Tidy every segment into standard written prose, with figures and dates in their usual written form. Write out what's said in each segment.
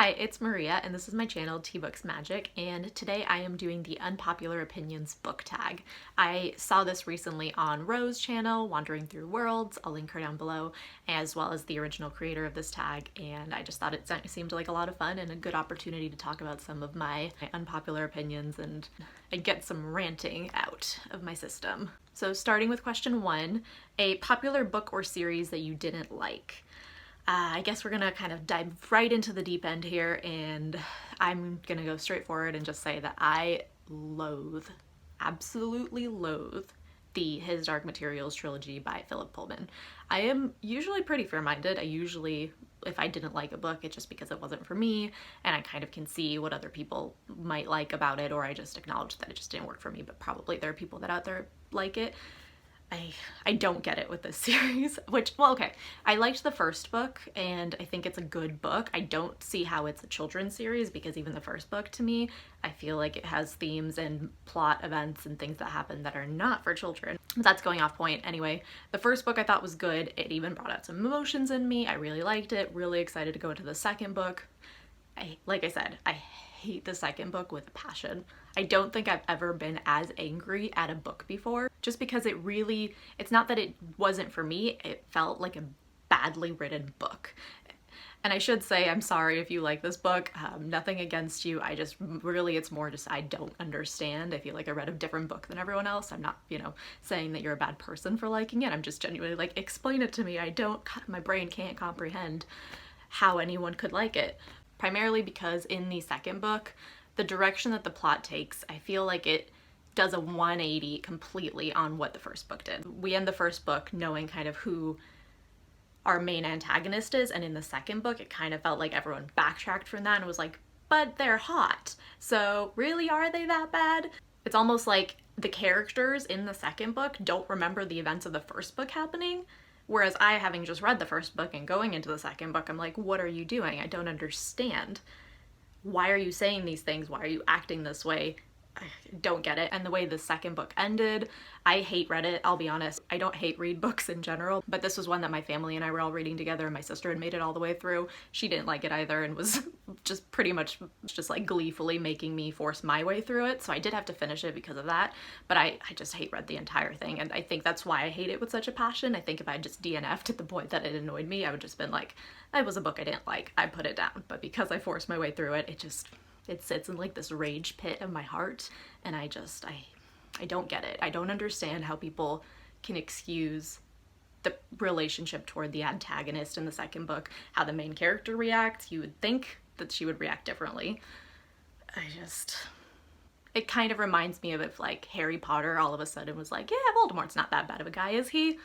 Hi, it's Maria, and this is my channel, Tea Books Magic, and today I am doing the Unpopular Opinions Book Tag. I saw this recently on Rose's channel, Wandering Through Worlds, I'll link her down below, as well as the original creator of this tag, and I just thought it seemed like a lot of fun and a good opportunity to talk about some of my unpopular opinions and get some ranting out of my system. So starting with question 1, a popular book or series that you didn't like. I guess we're gonna kind of dive right into the deep end here, and I'm gonna go straight forward and just say that I absolutely loathe the His Dark Materials trilogy by Philip Pullman. I am usually pretty fair-minded. If I didn't like a book, it's just because it wasn't for me, and I kind of can see what other people might like about it, or I just acknowledge that it just didn't work for me, but probably there are people that out there like it. I don't get it with this series, okay, I liked the first book and I think it's a good book. I don't see how it's a children's series because even the first book to me, I feel like it has themes and plot events and things that happen that are not for children. That's going off point. Anyway, the first book I thought was good. It even brought out some emotions in me. I really liked it. Really excited to go into the second book. Like I said, I hate the second book with a passion. I don't think I've ever been as angry at a book before, just because it's not that it wasn't for me, it felt like a badly written book. And I should say, I'm sorry if you like this book, nothing against you, it's more just I don't understand. I feel like I read a different book than everyone else. I'm not, saying that you're a bad person for liking it. I'm just genuinely like, explain it to me. My brain can't comprehend how anyone could like it. Primarily because in the second book, the direction that the plot takes, I feel like it does a 180 completely on what the first book did. We end the first book knowing kind of who our main antagonist is, and in the second book it kind of felt like everyone backtracked from that and was like, but they're hot, so really are they that bad? It's almost like the characters in the second book don't remember the events of the first book happening. Whereas I, having just read the first book and going into the second book, I'm like, what are you doing? I don't understand. Why are you saying these things? Why are you acting this way? I don't get it. And the way the second book ended, I hate Reddit, I'll be honest. I don't read books in general, but this was one that my family and I were all reading together, and my sister had made it all the way through. She didn't like it either and was just pretty much just like gleefully making me force my way through it. So I did have to finish it because of that, but I just read the entire thing, and I think that's why I hate it with such a passion. I think if I just DNF'd at the point that it annoyed me, I would just been like, that was a book I didn't like, I put it down. But because I forced my way through it, it sits in like this rage pit of my heart, and I don't get it. I don't understand how people can excuse the relationship toward the antagonist in the second book, how the main character reacts. You would think that she would react differently. It kind of reminds me of if like Harry Potter all of a sudden was like, yeah, Voldemort's not that bad of a guy, is he?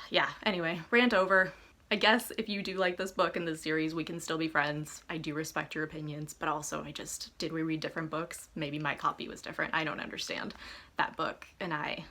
Yeah, anyway, rant over. I guess if you do like this book and this series, we can still be friends. I do respect your opinions, but also did we read different books? Maybe my copy was different. I don't understand that book, and I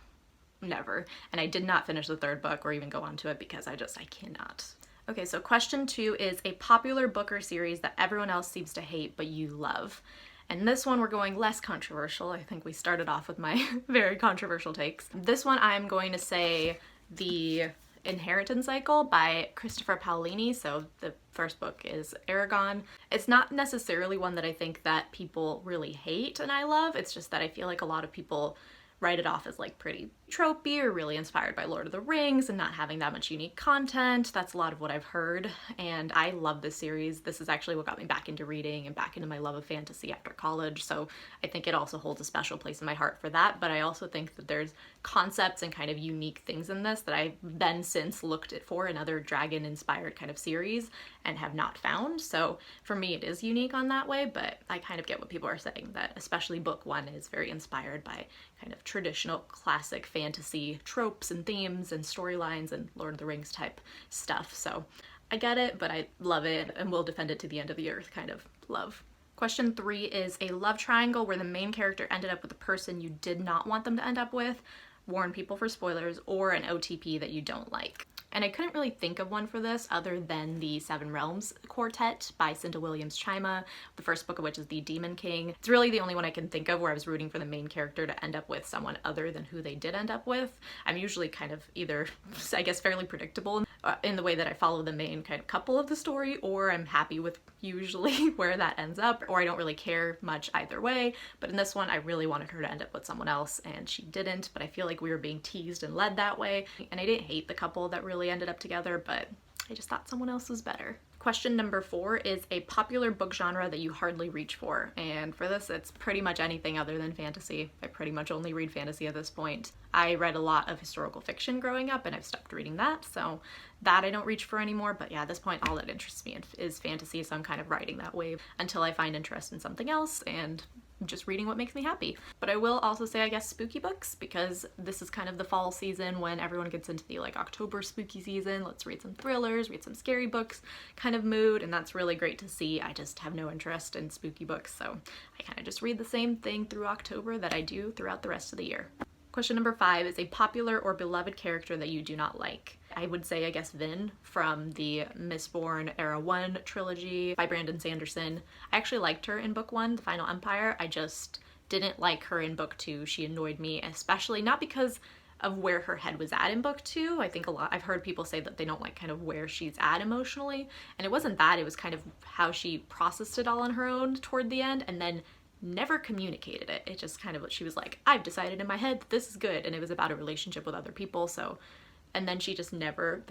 never. And I did not finish the third book or even go on to it because I cannot. Okay, so question 2 is a popular book or series that everyone else seems to hate but you love. And this one we're going less controversial. I think we started off with my very controversial takes. This one I'm going to say the Inheritance Cycle by Christopher Paolini. So the first book is Aragon. It's not necessarily one that I think that people really hate and I love. It's just that I feel like a lot of people write it off as like pretty tropey or really inspired by Lord of the Rings and not having that much unique content. That's a lot of what I've heard, and I love this series. This is actually what got me back into reading and back into my love of fantasy after college, so I think it also holds a special place in my heart for that. But I also think that there's concepts and kind of unique things in this that I've then since looked for in other dragon inspired kind of series and have not found. So for me it is unique on that way, but I kind of get what people are saying, that especially book 1 is very inspired by kind of traditional classic fantasy tropes and themes and storylines and Lord of the Rings type stuff. So I get it, but I love it and will defend it to the end of the earth kind of love. Question 3 is a love triangle where the main character ended up with a person you did not want them to end up with. Warn people for spoilers, or an OTP that you don't like. And I couldn't really think of one for this other than the Seven Realms Quartet by Cinda Williams Chima, the first book of which is The Demon King. It's really the only one I can think of where I was rooting for the main character to end up with someone other than who they did end up with. I'm usually kind of either, I guess, fairly predictable in the way that I follow the main kind of couple of the story, or I'm happy with usually where that ends up, or I don't really care much either way. But in this one, I really wanted her to end up with someone else, and she didn't, but I feel like we were being teased and led that way. And I didn't hate the couple that really ended up together, but I just thought someone else was better. Question number 4 is a popular book genre that you hardly reach for. And for this, it's pretty much anything other than fantasy. I pretty much only read fantasy at this point. I read a lot of historical fiction growing up, and I've stopped reading that, so that I don't reach for anymore. But yeah, at this point, all that interests me is fantasy, so I'm kind of riding that wave until I find interest in something else and just reading what makes me happy. But I will also say, I guess, spooky books, because this is kind of the fall season when everyone gets into the like October spooky season. Let's read some thrillers, read some scary books kind of mood, and that's really great to see. I just have no interest in spooky books, so I kind of just read the same thing through October that I do throughout the rest of the year. Question number 5 is a popular or beloved character that you do not like. I would say, I guess, Vin from the Mistborn Era 1 trilogy by Brandon Sanderson. I actually liked her in book 1, The Final Empire. I just didn't like her in book 2. She annoyed me, especially not because of where her head was at in book 2. I think I've heard people say that they don't like kind of where she's at emotionally, and it wasn't that, it was kind of how she processed it all on her own toward the end, and then never communicated it. It just kind of, she was like, I've decided in my head that this is good, and it was about a relationship with other people, so, and then she just never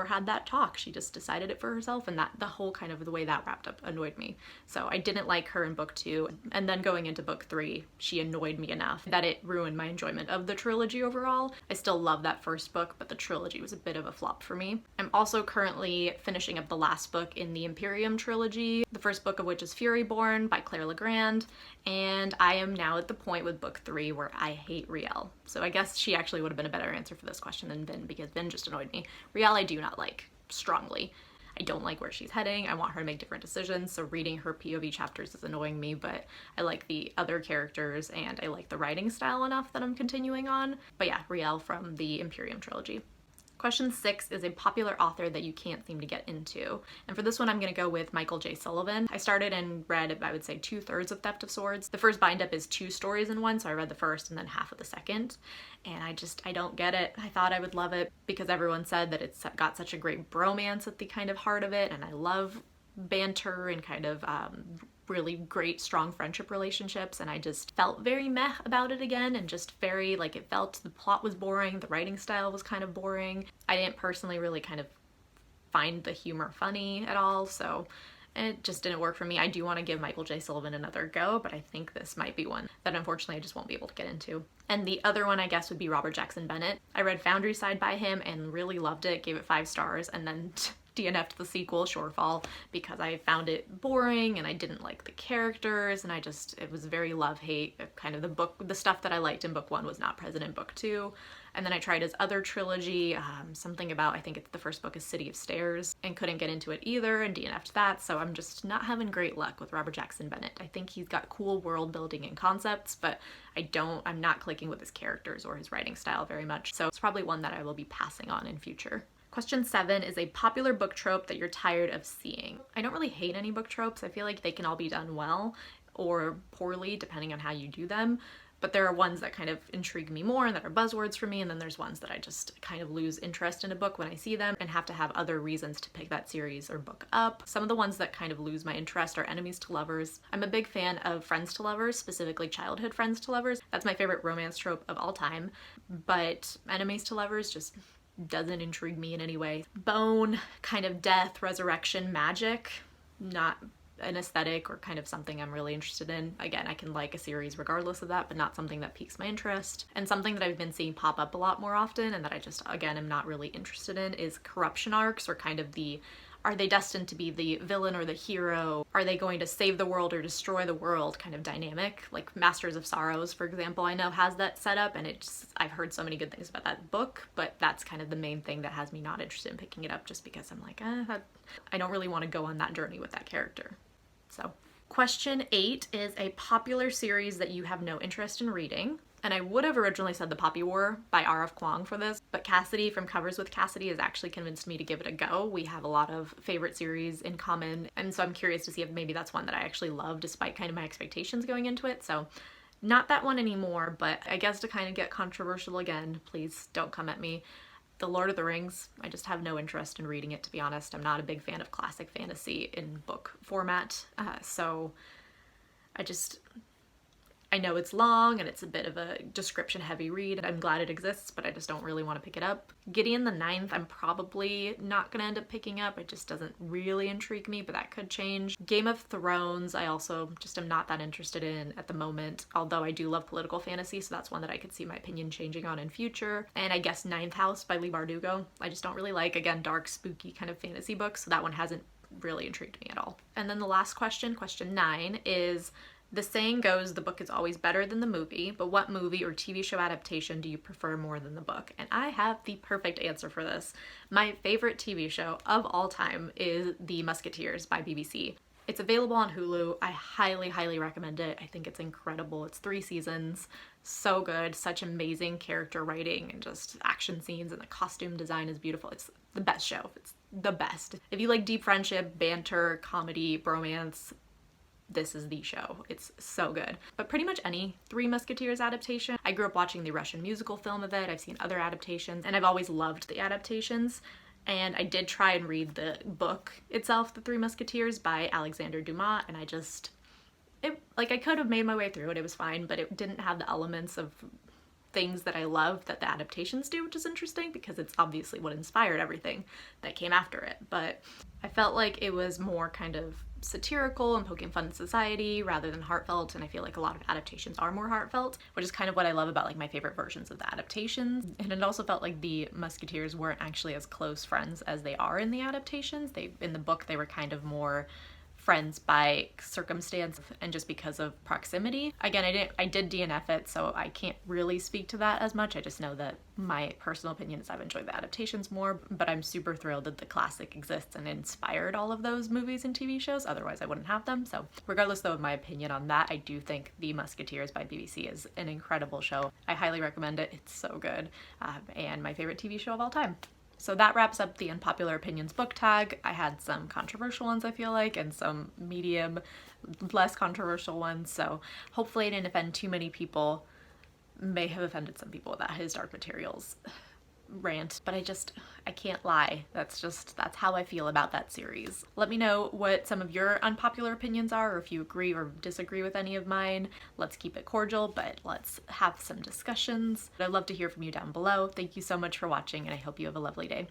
had that talk. She just decided it for herself, and that the whole kind of the way that wrapped up annoyed me. So I didn't like her in book 2, and then going into book 3, she annoyed me enough that it ruined my enjoyment of the trilogy overall. I still love that first book, but the trilogy was a bit of a flop for me. I'm also currently finishing up the last book in the Imperium trilogy, the first book of which is Furyborn by Claire Legrand, and I am now at the point with book 3 where I hate Riel. So I guess she actually would have been a better answer for this question than Vin, because Vin just annoyed me. Riel I do not like strongly. I don't like where she's heading. I want her to make different decisions, so reading her POV chapters is annoying me, but I like the other characters and I like the writing style enough that I'm continuing on. But yeah, Riel from the Imperium trilogy. Question 6 is a popular author that you can't seem to get into. And for this one, I'm going to go with Michael J. Sullivan. I started and read, I would say, 2/3 of Theft of Swords. The first bind-up is 2 stories in one, so I read the first and then half of the second. And I don't get it. I thought I would love it because everyone said that it's got such a great bromance at the kind of heart of it, and I love banter and kind of really great strong friendship relationships, and I just felt very meh about it again, and just very like, it felt the plot was boring, the writing style was kind of boring. I didn't personally really kind of find the humor funny at all, so it just didn't work for me. I do want to give Michael J. Sullivan another go, but I think this might be one that unfortunately I just won't be able to get into. And the other one, I guess, would be Robert Jackson Bennett. I read Foundry Side by him and really loved it, gave it 5 stars, and then DNF'd the sequel, Shorefall, because I found it boring and I didn't like the characters, and it was very love-hate. Kind of the stuff that I liked in book 1 was not present in book 2. And then I tried his other trilogy, something about, I think the first book is City of Stairs, and couldn't get into it either and DNF'd that, so I'm just not having great luck with Robert Jackson Bennett. I think he's got cool world building and concepts, but I'm not clicking with his characters or his writing style very much, so it's probably one that I will be passing on in future. Question 7 is a popular book trope that you're tired of seeing. I don't really hate any book tropes. I feel like they can all be done well or poorly depending on how you do them, but there are ones that kind of intrigue me more and that are buzzwords for me, and then there's ones that I just kind of lose interest in a book when I see them and have to have other reasons to pick that series or book up. Some of the ones that kind of lose my interest are enemies to lovers. I'm a big fan of friends to lovers, specifically childhood friends to lovers. That's my favorite romance trope of all time, but enemies to lovers just doesn't intrigue me in any way. Bone, kind of death, resurrection, magic, not an aesthetic or kind of something I'm really interested in. Again, I can like a series regardless of that, but not something that piques my interest. And something that I've been seeing pop up a lot more often and that I just, again, am not really interested in is corruption arcs, or kind of are they destined to be the villain or the hero? Are they going to save the world or destroy the world kind of dynamic? Like Masters of Sorrows, for example, I know has that set up, and I've heard so many good things about that book, but that's kind of the main thing that has me not interested in picking it up, just because I'm like, I don't really want to go on that journey with that character. So, question 8 is a popular series that you have no interest in reading. And I would have originally said The Poppy War by R.F. Kuang for this, but Cassidy from Covers with Cassidy has actually convinced me to give it a go. We have a lot of favorite series in common, and so I'm curious to see if maybe that's one that I actually love despite kind of my expectations going into it. So not that one anymore, but I guess to kind of get controversial again, please don't come at me. The Lord of the Rings, I just have no interest in reading it, to be honest. I'm not a big fan of classic fantasy in book format, so I know it's long and it's a bit of a description heavy read. I'm glad it exists, but I just don't really want to pick it up. Gideon the Ninth, I'm probably not gonna end up picking up. It just doesn't really intrigue me, but that could change. Game of Thrones, I also just am not that interested in at the moment, although I do love political fantasy, so that's one that I could see my opinion changing on in future. And I guess Ninth House by Leigh Bardugo. I just don't really like, again, dark, spooky kind of fantasy books, so that one hasn't really intrigued me at all. And then the last question, question 9, is the saying goes the book is always better than the movie, but what movie or TV show adaptation do you prefer more than the book? And I have the perfect answer for this. My favorite TV show of all time is The Musketeers by BBC. It's available on Hulu. I highly, highly recommend it. I think it's incredible. It's 3 seasons. So good. Such amazing character writing and just action scenes, and the costume design is beautiful. It's the best show. It's the best. If you like deep friendship, banter, comedy, bromance, this is the show. It's so good. But pretty much any Three Musketeers adaptation. I grew up watching the Russian musical film of it. I've seen other adaptations, and I've always loved the adaptations. And I did try and read the book itself, The Three Musketeers by Alexander Dumas, and I could have made my way through it. It was fine, but it didn't have the elements of things that I love that the adaptations do, which is interesting because it's obviously what inspired everything that came after it. But I felt like it was more kind of satirical and poking fun at society rather than heartfelt, and I feel like a lot of adaptations are more heartfelt, which is kind of what I love about like my favorite versions of the adaptations. And it also felt like the Musketeers weren't actually as close friends as they are in the adaptations. In the book they were kind of more friends by circumstance and just because of proximity. Again, I did DNF it, so I can't really speak to that as much. I just know that my personal opinion is I've enjoyed the adaptations more, but I'm super thrilled that the classic exists and inspired all of those movies and TV shows. Otherwise I wouldn't have them. So regardless though of my opinion on that, I do think The Musketeers by BBC is an incredible show. I highly recommend it. It's so good, and my favorite TV show of all time. So that wraps up the Unpopular Opinions book tag. I had some controversial ones, I feel like, and some medium, less controversial ones, so hopefully I didn't offend too many people. May have offended some people with that His Dark Materials rant, but I can't lie. That's how I feel about that series. Let me know what some of your unpopular opinions are, or if you agree or disagree with any of mine. Let's keep it cordial, but let's have some discussions. I'd love to hear from you down below. Thank you so much for watching, and I hope you have a lovely day.